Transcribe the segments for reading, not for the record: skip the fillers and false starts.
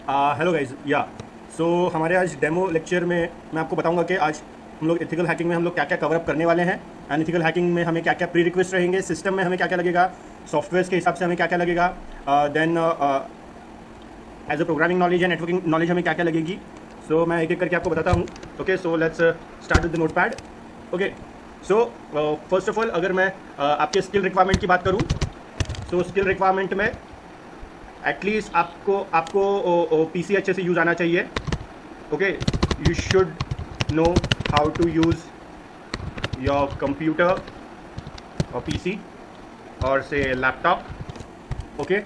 Hello guys या सो हमारे आज डेमो लेक्चर में मैं आपको बताऊंगा कि आज हम लोग एथिकल हैकिंग में हम लोग क्या क्या कवर अप करने वाले हैं एंड एथिकल हैकिंग में हमें क्या क्या प्री रिक्वेस्ट रहेंगे, सिस्टम में हमें क्या क्या लगेगा, सॉफ्टवेयर के हिसाब से हमें क्या क्या लगेगा, then as a programming knowledge या नेटवर्किंग नॉलेज हमें क्या क्या लगेगी। सो मैं एक एक करके आपको बताता हूँ। Okay, so let's start with the notepad. Okay, so first of all अगर मैं आपके स्किल रिक्वायरमेंट की बात करूँ, सो स्किल रिक्वायरमेंट में एटलीस्ट आपको पीसी अच्छे से यूज़ आना चाहिए। Okay, you should know how to use your computer और पीसी और से लैपटॉप। ओके,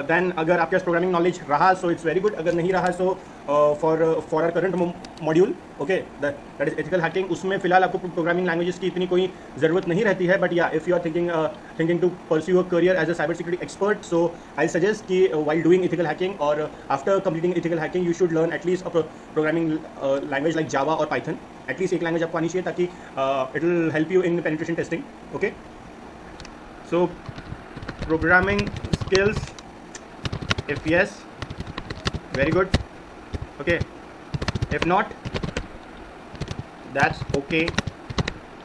देन अगर आपके पास प्रोग्रामिंग नॉलेज रहा सो इट्स वेरी गुड, अगर नहीं रहा so for our current module okay that is ethical hacking, उसमें फिलहाल आपको प्रोग्रामिंग लैंग्वेजेस की इतनी कोई ज़रूरत नहीं रहती है। But yeah if you are thinking to pursue a career as a cyber security expert, so I suggest कि वाइल डूइंग एथिकल हैकिंग और after completing ethical hacking you should learn at least a programming language like Java और Python. At least एक language आपको आनी चाहिए ताकि it will help you in penetration testing. Okay, so programming skills, if yes, very good. Okay, if not, that's okay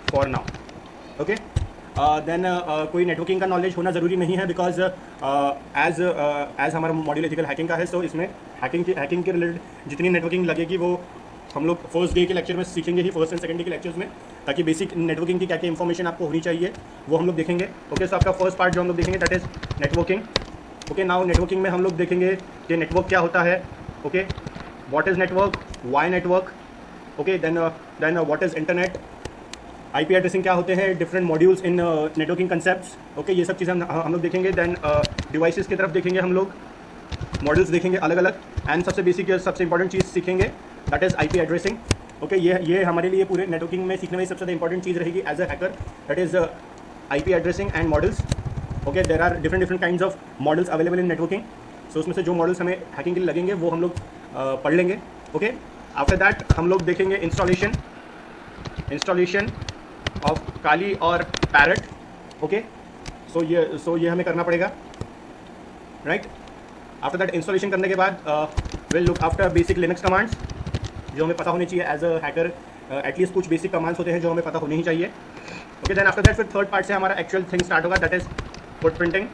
for now. Okay, then कोई networking का knowledge होना ज़रूरी नहीं है बिकॉज एज हमारा मॉड्यूल एथिकल हैकिंग का है, सो इसमें हैकिंग के रिलेटेड जितनी नेटवर्किंग लगेगी वो हम लोग फर्स्ट डे के लेक्चर में सीखेंगे ही, फर्स्ट एंड सेकंड डे के लेक्चर्स में, ताकि बेसिक नेटवर्किंग की क्या क्या इन्फॉर्मेशन आपको होनी चाहिए वो हम लोग देखेंगे। ओके, सो आपका फर्स्ट पार्ट जो हम लोग देखेंगे that is networking. Okay, now networking में हम लोग देखेंगे कि नेटवर्क क्या होता है। Okay, what is network, why network. Okay, then what is internet, IP addressing क्या होते हैं, different modules in networking concepts. Okay, ये सब चीज़ें हम लोग देखेंगे। देन डिवाइसेस की तरफ देखेंगे, हम लोग मॉड्यूल्स देखेंगे अलग अलग, एंड सबसे बेसिक सबसे इंपॉर्टेंट चीज़ सीखेंगे that is IP addressing. Okay, ये हमारे लिए पूरे नेटवर्किंग में सीखने में सबसे ज़्यादा इंपॉर्टेंट चीज़ रहेगी as a hacker, that is IP addressing and models. Okay, there are different kinds of models available in networking, so उसमें से जो मॉडल्स हमें हैकिंग के लिए लगेंगे वो हम लोग पढ़ लेंगे। ओके, आफ्टर दैट हम लोग देखेंगे इंस्टॉलेशन ऑफ काली और पैरट। ओके, सो ये हमें करना पड़ेगा, राइट। आफ्टर दैट इंस्टॉलेशन करने के बाद will look after basic Linux commands जो हमें पता होनी चाहिए एज अ हैकर। एटलीस्ट कुछ बेसिक कमांड्स होते हैं जो हमें पता होने ही चाहिए। ओके, देन आफ्टर दैट फिर थर्ड पार्ट से हमारा एक्चुअल थिंग स्टार्ट होगा, दैट इज़ फुटप्रिंटिंग,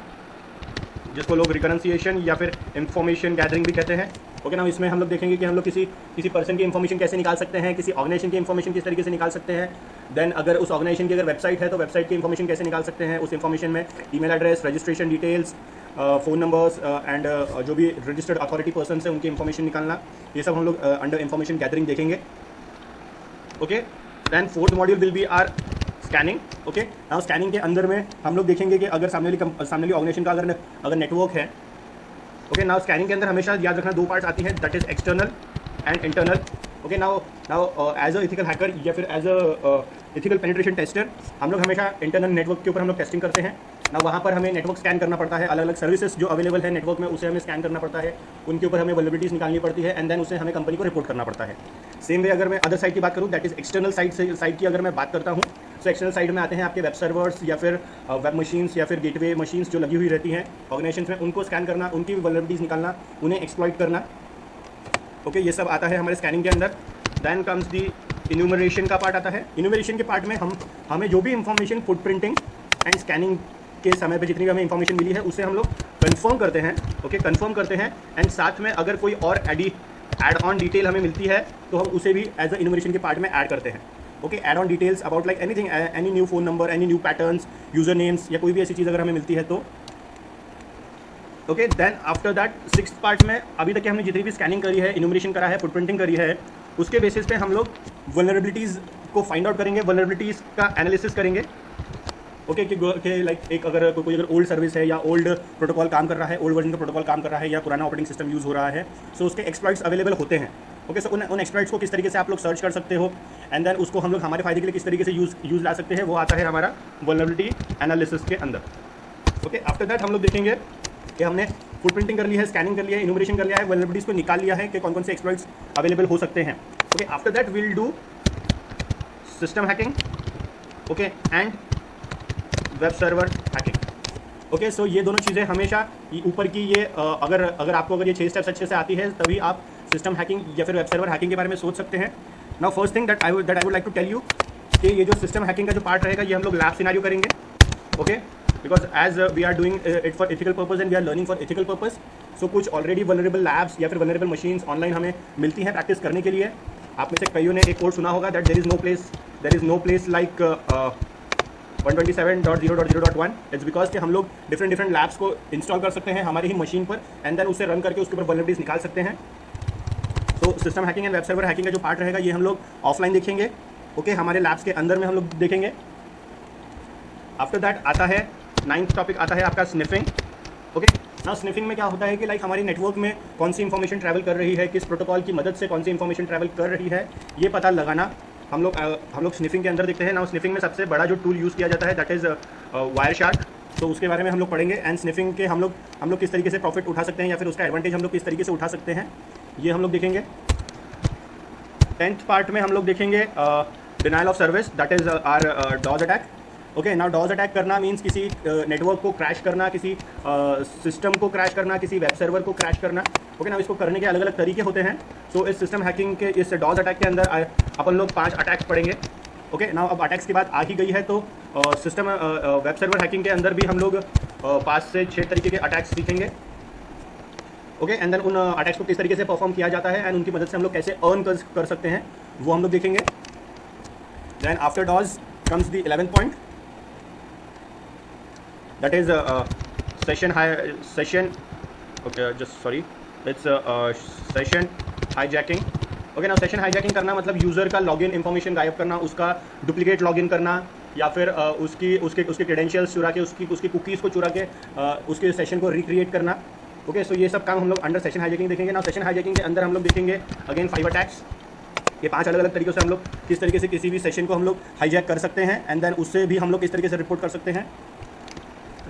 जिसको लोग रिकरेंसिएशन या फिर इंफॉर्मेशन गैदरिंग भी कहते हैं। ओके, ना इसमें हम लोग देखेंगे कि हम लोग किसी पर्सन की इंफॉर्मेशन कैसे निकाल सकते हैं, किसी ऑर्गेनाइजेशन की इंफॉर्मेशन किस तरीके से निकाल सकते हैं। देन अगर उस ऑर्गेनाइजेशन की अगर वेबसाइट है तो वेबसाइट की इंफॉर्मेशन कैसे निकाल सकते हैं, उस इंफॉर्मेशन में email address, registration details, phone numbers and जो भी रजिस्टर्ड अथॉरिटी पर्सन है उनकी इंफॉर्मेशन निकालना, ये सब हम लोग अंडर इंफॉर्मेशन गैदरिंग देखेंगे। Okay, then fourth module will be our scanning. Okay, now scanning के अंदर में हम लोग देखेंगे कि अगर सामने वाली ऑर्गेनाइजेशन का अगर नेटवर्क है। ओके, नाउ स्कैनिंग के अंदर हमेशा याद रखना दो पार्ट्स आती हैं, that is external and internal. Okay, now as a ethical hacker या फिर as a ethical penetration tester हम लोग हमेशा इंटरनल नेटवर्क के ऊपर हम लोग टेस्टिंग करते हैं ना। वहाँ पर हमें नेटवर्क स्कैन करना पड़ता है, अलग अलग सर्विसेज जो अवेलेबल है नेटवर्क में उसे हमें स्कैन करना पड़ता है, उनके ऊपर हमें वल्नरेबिलिटीज़ निकालनी पड़ती है एंड देन उसे हमें कंपनी को रिपोर्ट करना पड़ता है। सेम वे अगर मैं अदर साइड की बात करूँ, दैट इज़ एक्सटर्नल साइड की अगर मैं बात करता हूँ, तो एक्सटर्नल साइड में आते हैं आपके वेब सर्वर्स या फिर वेब मशीन्स या फिर गेटवे मशीन्स जो लगी हुई रहती हैं ऑर्गेनाइजेशन में, उनको स्कैन करना, उनकी वल्नरेबिलिटीज़ निकालना, उन्हें एक्सप्लॉइट करना। ओके, ये सब आता है हमारे स्कैनिंग के अंदर। देन कम्स दी इन्यूमरेशन का पार्ट आता है। इन्यूमरेशन के पार्ट में हमें जो भी इंफॉर्मेशन फुटप्रिंटिंग एंड स्कैनिंग के समय पे जितनी भी हमें इंफॉर्मेशन मिली है उसे हम लोग कंफर्म करते हैं। ओके, कंफर्म करते हैं एंड साथ में अगर कोई और एड ऑन डिटेल हमें मिलती है तो हम उसे भी एज अ इन्यूमरेशन के पार्ट में ऐड करते हैं। Okay, add on details about like anything, any new phone number, any new patterns, user names या कोई भी ऐसी चीज़ अगर हमें मिलती है तो। Okay, then after that sixth part में अभी तक हमने जितनी भी स्कैनिंग करी है, इन्यूमरेशन करा है, फुटप्रिंटिंग करी है, उसके बेसिस पे हम लोग वल्नरेबिलिटीज़ को फाइंड आउट करेंगे, वल्नरेबिलिटीज़ का एनालिसिस करेंगे। ओके, कि लाइक एक अगर ओल्ड सर्विस है या ओल्ड प्रोटोकॉल काम कर रहा है, ओल्ड वर्जन का प्रोटोकॉल काम कर रहा है या पुराना ऑपरेटिंग सिस्टम यूज़ हो रहा है, सो उसके एक्सप्लॉइट्स अवेलेबल होते हैं। ओके, सो उन एक्सप्लॉइट्स को किस तरीके से आप लोग सर्च कर सकते हो एंड देन उसको हम लोग हमारे फायदे के लिए किस तरीके से यूज़ ला सकते हैं, वो आता है हमारा वल्नरेबिलिटी एनालिसिस के अंदर। ओके, आफ्टर दैट हम लोग देखेंगे कि हमने फुटप्रिंटिंग कर ली है, स्कैनिंग कर लिया है, इन्यूमरेशन कर लिया है, वल्नरेबिलिटीज़ को निकाल लिया है कि कौन कौन से एक्सप्लॉइट्स अवेलेबल हो सकते हैं। Okay, after that will do system hacking, okay, and web server hacking. Okay, so ये दोनों चीज़ें हमेशा ऊपर की ये अगर आपको ये 6 स्टेप्स अच्छे से आती है तभी आप सिस्टम हैकिंग या फिर वेब सर्वर हैकिंग के बारे में सोच सकते हैं। Now first thing that I would like to tell you कि ये जो सिस्टम हैकिंग का जो पार्ट रहेगा ये हम लोग लैब सिनेरियो करेंगे। Okay, because as we are doing it for ethical purpose and we are learning for ethical purpose, so कुछ ऑलरेडी वल्नरेबल लैब्स या फिर वल्नरेबल मशीन्स ऑनलाइन हमें मिलती हैं प्रैक्टिस करने के लिए। आप में से कईयों ने एक कोड सुना होगा that there is no place like 127.0.0.1। It's because कि हम लोग डिफरेंट लैब्स को इंस्टॉल कर सकते हैं हमारी ही मशीन पर एंड देन उसे रन करके उसके ऊपर वल्नरेबिलिटीज निकाल सकते हैं। तो system hacking and web server hacking का जो पार्ट रहेगा ये हम लोग ऑफलाइन देखेंगे। ओके, हमारे लैब्स के अंदर में हम लोग देखेंगे। आफ्टर दैट आता है 9th टॉपिक आता है आपका स्निफिंग। ओके, नाउ स्निफिंग में क्या होता है कि लाइक हमारी नेटवर्क में कौन सी इंफॉर्मेशन ट्रैवल कर रही है, किस प्रोटोकॉल की मदद से कौन सी इंफॉर्मेशन ट्रैवल कर रही है, ये पता लगाना हम लोग स्निफिंग के अंदर देखते हैं। नाउ स्निफिंग में सबसे बड़ा जो टूल यूज़ किया जाता है दैट इज़ वायर शार्क। तो उसके बारे में हम लोग पढ़ेंगे एंड स्निफिंग के हम लोग किस तरीके से प्रॉफिट उठा सकते हैं या फिर उसका एडवांटेज हम लोग किस तरीके से उठा सकते हैं, ये हम लोग देखेंगे। 10th पार्ट में हम लोग देखेंगे denial of service that is our DoS attack. Okay, now DoS attack करना मीन्स किसी नेटवर्क को क्रैश करना, किसी सिस्टम को क्रैश करना, किसी वेब सर्वर को क्रैश करना। ओके, नाउ इसको करने के अलग अलग तरीके होते हैं। सो इस सिस्टम हैकिंग के इस डॉज अटैक के अंदर अपन लोग 5 अटैक्स पढ़ेंगे। ओके, नाउ अब अटैक्स की बात आ ही गई है तो सिस्टम वेब सर्वर हैकिंग के अंदर भी हम लोग 5 से 6 तरीके के अटैक्स सीखेंगे। ओके, एंड देन उन अटैक्स को किस तरीके से परफॉर्म किया जाता है एंड उनकी मदद से हम लोग कैसे अर्न कर सकते हैं वो हम लोग देखेंगे। Then after DoS comes the 11th point that is session hijacking। Okay, ना सेशन हाईजैकिंग करना मतलब यूज़र का लॉगिन इंफॉर्मेशन गायब करना, उसका डुप्लीकेट लॉगिन करना या फिर उसके क्रेडेंशियल्स चुरा के उसकी कुकीज़ को चुरा के उसके सेशन को रिक्रिएट करना। ओके, सो ये सब काम हम लोग अंडर सेशन हाईजैकिंग देखेंगे। ना सेशन हाईजैकिंग के अंदर हम लोग देखेंगे अगेन 5 अटैक्स। ये 5 अलग अलग तरीक़ों से हम लोग किस तरीके से किसी भी सेशन को हम लोग हाईजैक कर सकते हैं एंड देन उससे भी हम लोग किस तरीके से रिपोर्ट कर सकते हैं।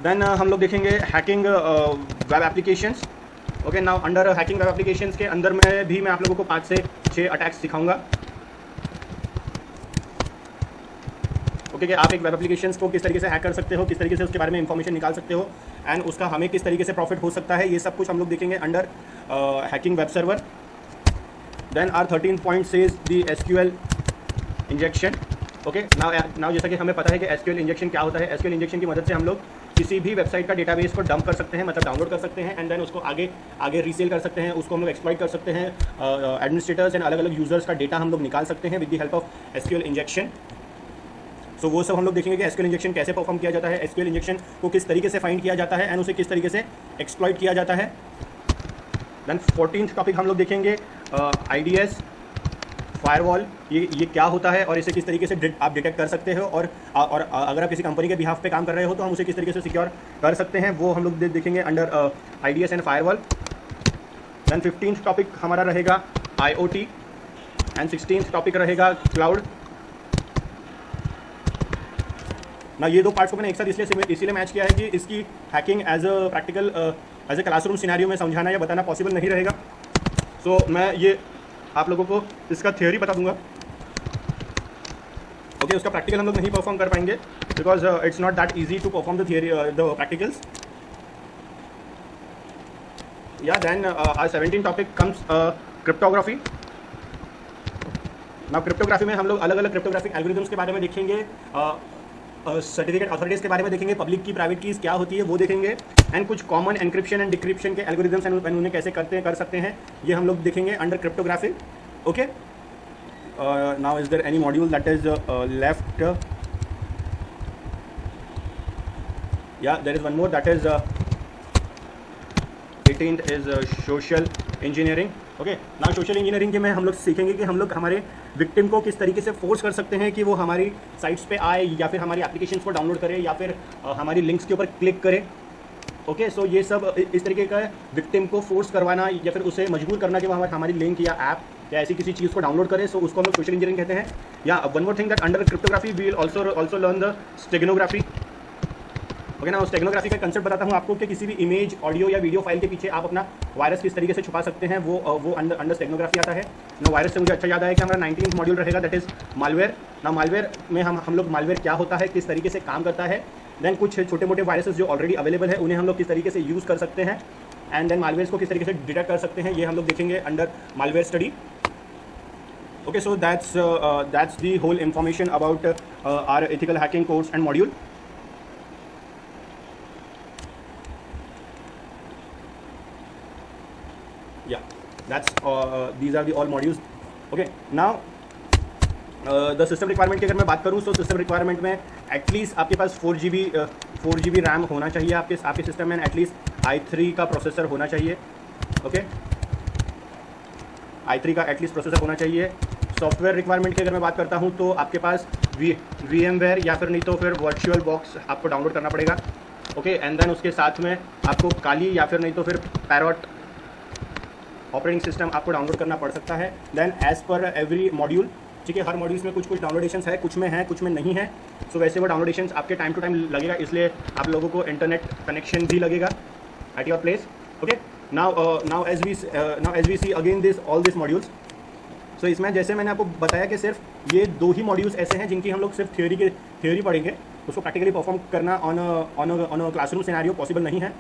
देन हम लोग देखेंगे hacking web applications. Okay, now under hacking web applications के अंदर में भी मैं आप लोगों को 5 से 6 अटैक्स सिखाऊंगा। ओके, कि आप एक वेब एप्लीकेशंस को किस तरीके से हैक कर सकते हो, किस तरीके से उसके बारे में इंफॉर्मेशन निकाल सकते हो एंड उसका हमें किस तरीके से प्रॉफिट हो सकता है, ये सब कुछ हम लोग देखेंगे under hacking web server. Then our 13th point says the SQL injection. Okay, now जैसा कि हमें पता है कि एसक्यूएल इंजेक्शन क्या होता है। एसक्यूएल इंजेक्शन की मदद से हम लोग किसी भी वेबसाइट का डेटाबेस को डंप कर सकते हैं, मतलब डाउनलोड कर सकते हैं एंड देन उसको आगे रीसेल कर सकते हैं, उसको हम लोग एक्सप्लॉइट कर सकते हैं। एडमिनिस्ट्रेटर्स एंड अलग अलग यूजर्स का डेटा हम लोग निकाल सकते हैं with the help of SQL injection. So वो सब हम लोग देखेंगे कि एसक्यूएल इंजेक्शन कैसे परफॉर्म किया जाता है, एसक्यूएल इंजेक्शन को किस तरीके से फाइंड किया जाता है एंड उसे किस तरीके से एक्सप्लॉइट किया जाता है। देन 14th टॉपिक हम लोग देखेंगे IDS फायरवॉल, ये क्या होता है और इसे किस तरीके से आप डिटेक्ट कर सकते हो और अगर आप किसी कंपनी के बिहाफ पे काम कर रहे हो तो हम उसे किस तरीके से सिक्योर कर सकते हैं, वो हम लोग देखेंगे under IDS and firewall. Then 15th topic हमारा रहेगा IoT एंड 16th टॉपिक रहेगा क्लाउड। ना ये 2 पार्ट्स को मैंने एक साथ इसीलिए मैच किया है कि इसकी hacking as a practical as a classroom scenario में समझाना या बताना पॉसिबल नहीं रहेगा। सो मैं ये आप लोगों को इसका थियोरी बता दूंगा। ओके, उसका प्रैक्टिकल हम लोग नहीं परफॉर्म कर पाएंगे because it's not that easy to perform the theory the practicals. Yeah then our 17th topic comes cryptography. Now cryptography में हम लोग अलग अलग क्रिप्टोग्राफिक एल्गोरिथम्स के बारे में देखेंगे, सर्टिफिकेट अथॉरिटीज़ के बारे में देखेंगे, पब्लिक की प्राइवेट कीज़ क्या होती है वो देखेंगे एंड कुछ कॉमन एनक्रिप्शन एंड डिक्रिप्शन के एल्गोरिथम्स एंड उन्हें कैसे कर सकते हैं ये हम लोग देखेंगे under cryptography. Okay, now is there any module that is left? Yeah there is one more that is 18th is social engineering. Okay, now social engineering के में हम लोग सीखेंगे कि हम लोग हमारे विक्टिम को किस तरीके से फोर्स कर सकते हैं कि वो हमारी साइट्स पे आए या फिर हमारी एप्लीकेशंस को डाउनलोड करे या फिर हमारी लिंक्स के ऊपर क्लिक करे। ओके, सो ये सब इस तरीके का विक्टिम को फोर्स करवाना या फिर उसे मजबूर करना कि वो हमारी लिंक या ऐप या ऐसी किसी चीज़ को डाउनलोड करे, सो उसको हम लोग सोशल इंजीनियरिंग कहते हैं। या one more thing that under cryptography we will also learn the steganography. Okay, ना स्टेगनोग्राफी का कंसेप्ट बताता हूँ आपको कि किसी भी इमेज, ऑडियो या वीडियो फाइल के पीछे आप अपना वायरस किस तरीके से छुपा सकते हैं, वो अंडर स्टेगनोग्राफी आता है। ना वायरस से मुझे अच्छा याद है कि हमारा 19th मॉड्यूल रहेगा दैट इज़ मालवेयर। ना मालवेयर में हम लोग मालवेयर क्या होता है, किस तरीके से काम करता है देन कुछ छोटे मोटे वायरसेस जो ऑलरेडी अवेलेबल है उन्हें हम लोग किस तरीके से यूज़ कर सकते हैं, एंड देन मालवेयर्स को किस तरीके से डिटेक्ट कर सकते हैं, ये हम लोग देखेंगे under malware study. Okay, so that's the whole information about our ethical hacking course and module. Yeah, these are the all modules. Okay, now the system requirement की अगर मैं बात करूँ तो system requirement में एटलीस्ट आपके पास 4 GB रैम होना चाहिए आपके सिस्टम में, एटलीस्ट i3 का प्रोसेसर होना चाहिए. ओके, i3 का एटलीस्ट प्रोसेसर होना चाहिए. सॉफ्टवेयर रिक्वायरमेंट की अगर मैं बात करता हूँ तो आपके पास VMware या फिर नहीं तो फिर वर्चुअल बॉक्स आपको डाउनलोड करना पड़ेगा. ओके, एंड देन उसके साथ में आपको काली या फिर नहीं तो फिर पैरॉट ऑपरेटिंग सिस्टम आपको डाउनलोड करना पड़ सकता है. Then as per every module, ठीक है, हर मॉड्यूल्स में कुछ डाउनलोडेशंस है, कुछ में नहीं है. सो वैसे वो डाउनलोडेशंस आपके टाइम टू टाइम लगेगा, इसलिए आप लोगों को इंटरनेट कनेक्शन भी लगेगा at your place. Okay, now as we see again all this modules. So इसमें जैसे मैंने आपको बताया कि सिर्फ ये 2 ही मॉड्यूल्स ऐसे हैं जिनकी हम लोग सिर्फ थ्योरी पढ़ेंगे, उसको प्रैक्टिकली परफॉर्म करना ऑन क्लासरूम सिनेरियो पॉसिबल नहीं है.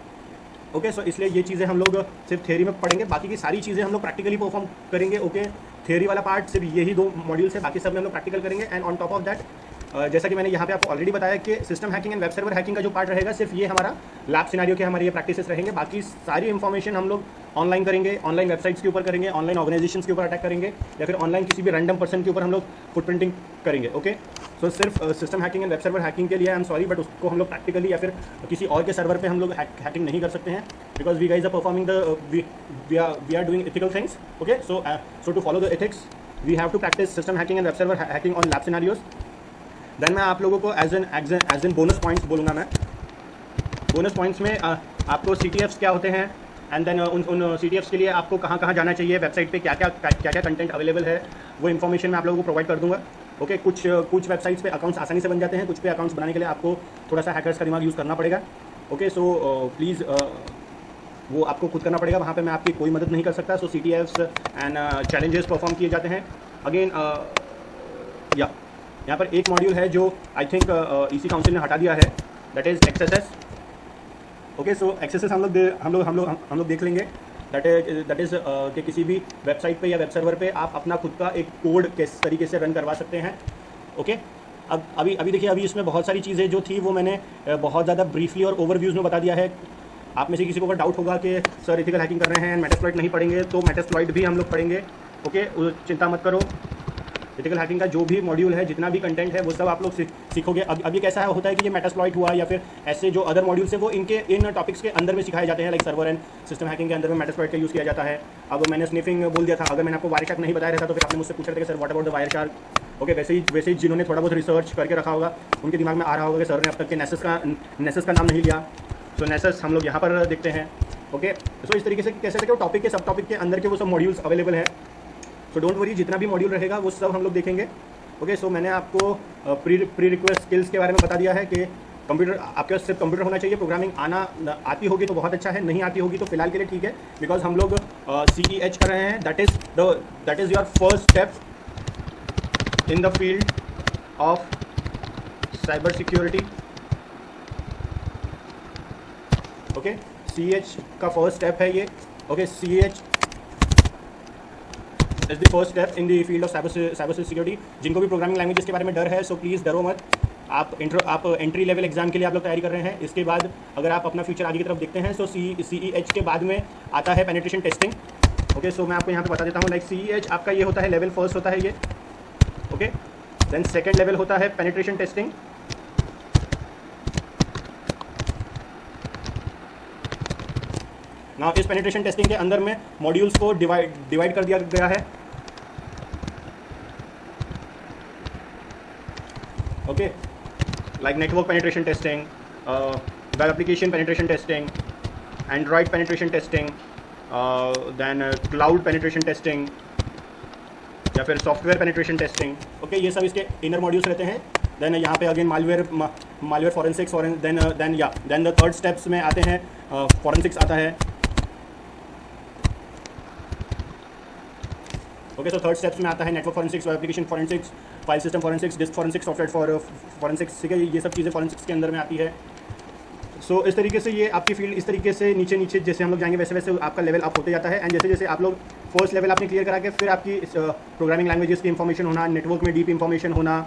ओके, सो इसलिए ये चीज़ें हम लोग सिर्फ थ्योरी में पढ़ेंगे, बाकी की सारी चीज़ें हम लोग प्रैक्टिकली परफॉर्म करेंगे. ओके, थ्योरी वाला पार्ट सिर्फ यही 2 मॉड्यूल्स है, बाकी सब में हम लोग प्रैक्टिकल करेंगे. And on top of that, जैसा कि मैंने यहाँ पे आपको ऑलरेडी बताया कि system hacking and web server hacking का जो पार्ट रहेगा सिर्फ ये हमारा लैब सिनेरियो के हमारे ये प्रैक्टिसेस रहेंगे. बाकी सारी इन्फॉर्मेशन हम लोग ऑनलाइन करेंगे, ऑनलाइन वेबसाइट्स के ऊपर करेंगे, ऑनलाइन ऑर्गेनाइजेशंस के ऊपर अटैक करेंगे, या फिर ऑनलाइन किसी भी रैंडम पर्सन के ऊपर हम लोग फुटप्रिंटिंग करेंगे. ओके, सो सिर्फ system hacking and web server hacking के लिए आई एम सॉरी, बट उसको हम लोग प्रैक्टिकली या फिर किसी और के सर्वर पे हम लोग हैकिंग नहीं कर सकते हैं, because we guys are performing we are doing ethical things. Okay, so to follow the ethics we have to practice system hacking and web server hacking on lab scenarios. देन मैं आप लोगों को एज एन बोनस पॉइंट्स बोलूँगा. मैं bonus points में आपको CTFs क्या होते हैं, एंड देन उन CTFs के लिए आपको कहाँ कहाँ जाना चाहिए, वेबसाइट पे क्या क्या कंटेंट अवेलेबल है, वो इन्फॉर्मेशन मैं आप लोगों को प्रोवाइड कर दूँगा. ओके, कुछ वेबसाइट्स पे अकाउंट्स आसानी से बन जाते हैं, कुछ पे अकाउंट्स बनाने के लिए आपको थोड़ा सा हैकर्स का दिमाग यूज़ करना पड़ेगा. ओके, सो प्लीज़ वो आपको खुद करना पड़ेगा, वहाँ पे मैं आपकी कोई मदद नहीं कर सकता. सो CTFs एंड चैलेंजेस परफॉर्म किए जाते हैं. अगेन यहाँ पर एक मॉड्यूल है जो आई थिंक EC काउंसिल ने हटा दिया है, that is XSS. Okay, so XSS हम लोग देख लेंगे. दैट इज़ कि किसी भी वेबसाइट पे या वेब सर्वर पे आप अपना खुद का एक कोड किस तरीके से रन करवा सकते हैं. ओके, अब अभी देखिए, अभी इसमें बहुत सारी चीज़ें जो थी वो मैंने बहुत ज़्यादा ब्रीफली और ओवरव्यूज़ में बता दिया है. आप में से किसी को अगर डाउट होगा कि सर एथिकल हैकिंग कर रहे हैं, मेटास्प्लॉइट नहीं पढ़ेंगे, तो मेटास्प्लॉइट भी हम लोग पढ़ेंगे. ओके, चिंता मत करो, एथिकल हैकिंग का जो भी मॉड्यूल है, जितना भी कंटेंट है, वो सब आप लोग सीखोगे. अब ये कैसा होता है कि ये मेटास्प्लॉइट हुआ या फिर ऐसे जो अदर मॉड्यूल्स हैं वो इन टॉपिक्स के अंदर में सिखाए जाते हैं, like server and system hacking के अंदर में मेटास्प्लॉइट का यूज़ किया जाता है. अब मैंने स्निफिंग बोल दिया था, अगर मैंने आपको वायरशार्क नहीं बताया रहता तो फिर आपने मुझसे पूछा था कि sir what about the Wireshark. Okay, वैसे ही जिन्होंने थोड़ा बहुत रिसर्च करके रखा होगा उनके दिमाग में आ रहा होगा कि सर ने अब तक के नेसेस का नाम नहीं लिया. सो नेसेस हम लोग यहाँ पर देखते हैं. ओके, सो इस तरीके से कैसे थे कि टॉपिक के सब टॉपिक के अंदर के वो सब मॉड्यूल्स अवेलेबल हैं. सो डोंट वरी, जितना भी मॉड्यूल रहेगा वो सब हम लोग देखेंगे. ओके, सो मैंने आपको प्री रिक्वेस्ट स्किल्स के बारे में बता दिया है कि कंप्यूटर, आपके पास सिर्फ कंप्यूटर होना चाहिए. प्रोग्रामिंग आती होगी तो बहुत अच्छा है, नहीं आती होगी तो फिलहाल के लिए ठीक है, बिकॉज हम लोग CEH कर रहे हैं. That is your first step in the field of cyber security. Okay, CEH का फर्स्ट स्टेप है ये. Okay, CEH is the first step in the field of cyber security. जिनको भी प्रोग्रामिंग लैंग्वेजेस के बारे में डर है, सो प्लीज़ डरो मत. आप एंट्री लेवल एग्जाम के लिए आप लोग तैयारी कर रहे हैं. इसके बाद अगर आप अपना फ्यूचर आगे की तरफ देखते हैं, सो CEH के बाद में आता है पेनिट्रेशन टेस्टिंग. ओके, सो मैं आपको यहाँ पे बता देता हूँ, लाइक CEH आपका ये होता है लेवल फर्स्ट होता है ये. ओके, देन सेकेंड लेवल होता है पेनिट्रेशन टेस्टिंग. ना इस पेनिट्रेशन टेस्टिंग के अंदर में मॉड्यूल्स को डिवाइड कर दिया गया है. Okay, like network penetration testing, web application penetration testing, android penetration testing, then cloud penetration testing, या फिर सॉफ्टवेयर पेनिट्रेशन टेस्टिंग. ओके, ये सब इसके इनर मॉड्यूल्स रहते हैं. देन यहाँ पे अगेन मालवेयर फॉरेंसिक्स, और देन द थर्ड स्टेप्स में आते हैं फॉरेंसिक्स आता है. ओके, सो थर्ड स्टेप्स में आता है network forensics, application forensics, file system forensics, disk forensics, software for forensics, ठीक है, ये सब चीज़ें फॉरेंसिक्स के अंदर में आती है। सो इस तरीके से ये आपकी फील्ड इस तरीके से नीचे नीचे जैसे हम लोग जाएंगे वैसे वैसे आपका लेवल अप होते जाता है। एंड जैसे जैसे आप लोग फर्स्ट लेवल आपने क्लियर करा के फिर आपकी प्रोग्रामिंग लैंग्वेजेस की इन्फॉर्मेशन होना, नेटवर्क में डीप इन्फॉर्मेशन होना,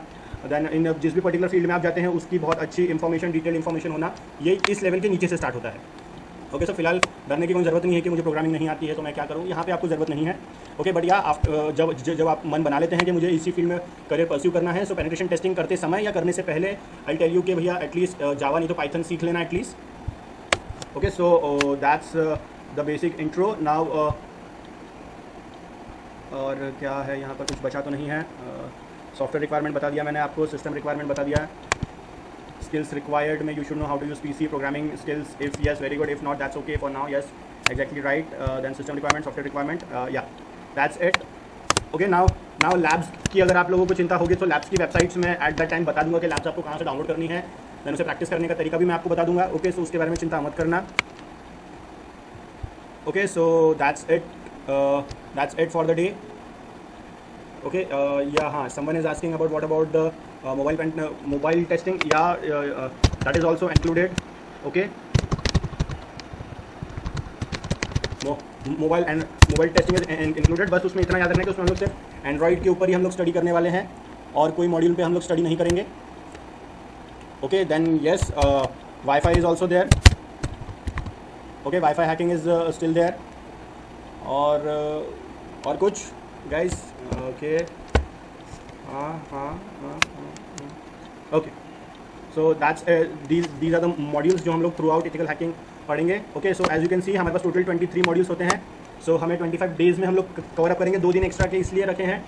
देन इन जिस भी पर्टिकुलर फील्ड में आप जाते हैं उसकी बहुत अच्छी इन्फॉर्मेशन, डिटेल इन्फॉर्मेशन होना, ये इस लेवल के नीचे से स्टार्ट होता है। ओके, सो फिलहाल डरने की कोई ज़रूरत नहीं है कि मुझे प्रोग्रामिंग नहीं आती है तो मैं क्या करूँ, यहाँ पे आपको ज़रूरत नहीं है। ओके, बट या जब आप मन बना लेते हैं कि मुझे इसी फील्ड में करियर परस्यू करना है, सो पेनिट्रेशन टेस्टिंग करते समय या करने से पहले आई टेल यू कि भैया एटलीस्ट जावा नहीं तो पाइथन सीख लेना at least. Okay, so that's the basic intro now. और क्या है यहाँ पर, कुछ बचा तो नहीं है। सॉफ्टवेयर रिक्वायरमेंट बता दिया मैंने आपको, सिस्टम रिक्वायरमेंट बता दिया है, skills required में you should know how to use PC, programming skills, if yes very good, if not that's okay for now, yes exactly right, then system requirement, software requirement, yeah that's it. Okay, now labs की अगर आप लोगों को चिंता होगी तो labs की websites में एट दैट टाइम बता दूंगा कि labs आपको कहाँ से डाउनलोड करनी है, देन उसे प्रैक्टिस करने का तरीका भी मैं आपको बता दूंगा। ओके, सो उसके बारे में चिंता मत करना। Okay, so that's it for the day. Okay, yeah, हाँ, someone is asking about what about the mobile testing, yeah, that is also included. Okay, mobile testing is included. बस उसमें इतना याद रखना है कि उसमें हम लोग सिर्फ एंड्रॉइड के ऊपर ही हम लोग स्टडी करने वाले हैं और कोई मॉड्यूल पे हम लोग स्टडी नहीं करेंगे। Okay, then yes, wifi is also there. Okay, wifi hacking is still there. और कुछ गाइस, ओके, हाँ, okay, so that's these are the modules जो हम लोग थ्रू आउट एथिकल हैकिंग पढ़ेंगे। Okay, so as you can see हमारे पास total 23 modules होते हैं। सो हमें 25 डेज़ में हम लोग कवर अप करेंगे। 2 दिन एक्स्ट्रा के इसलिए रखे हैं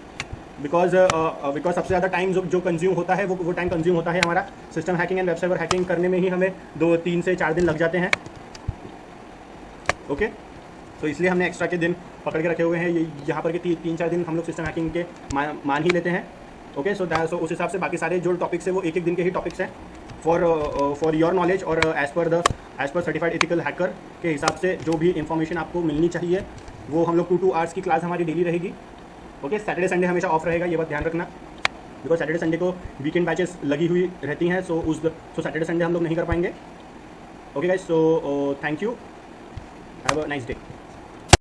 बिकॉज सबसे ज़्यादा टाइम जो कंज्यूम होता है वो टाइम कंज्यूम होता है हमारा system hacking and web server hacking करने में ही हमें 2-3 से 4 दिन लग जाते हैं। ओके, तो इसलिए हमने एक्स्ट्रा के दिन पकड़ के रखे हुए हैं। यहाँ पर के 3-4 दिन हम लोग सिस्टम हैकिंग के मान ही लेते हैं। ओके, सो उस हिसाब से बाकी सारे जो टॉपिक्स हैं वो एक दिन के ही टॉपिक्स हैं फॉर योर नॉलेज। और as per certified ethical hacker के हिसाब से जो भी इंफॉर्मेशन आपको मिलनी चाहिए वो हम लोग 2 आवर्स की क्लास हमारी डेली रहेगी। ओके, सैटरडे संडे हमेशा ऑफ रहेगा, ये बात ध्यान रखना, बिकॉज सैटरडे संडे को वीकेंड बैचेस लगी हुई रहती हैं। सो सैटरडे संडे हम लोग नहीं कर पाएंगे। Okay guys, so thank you, have a nice day.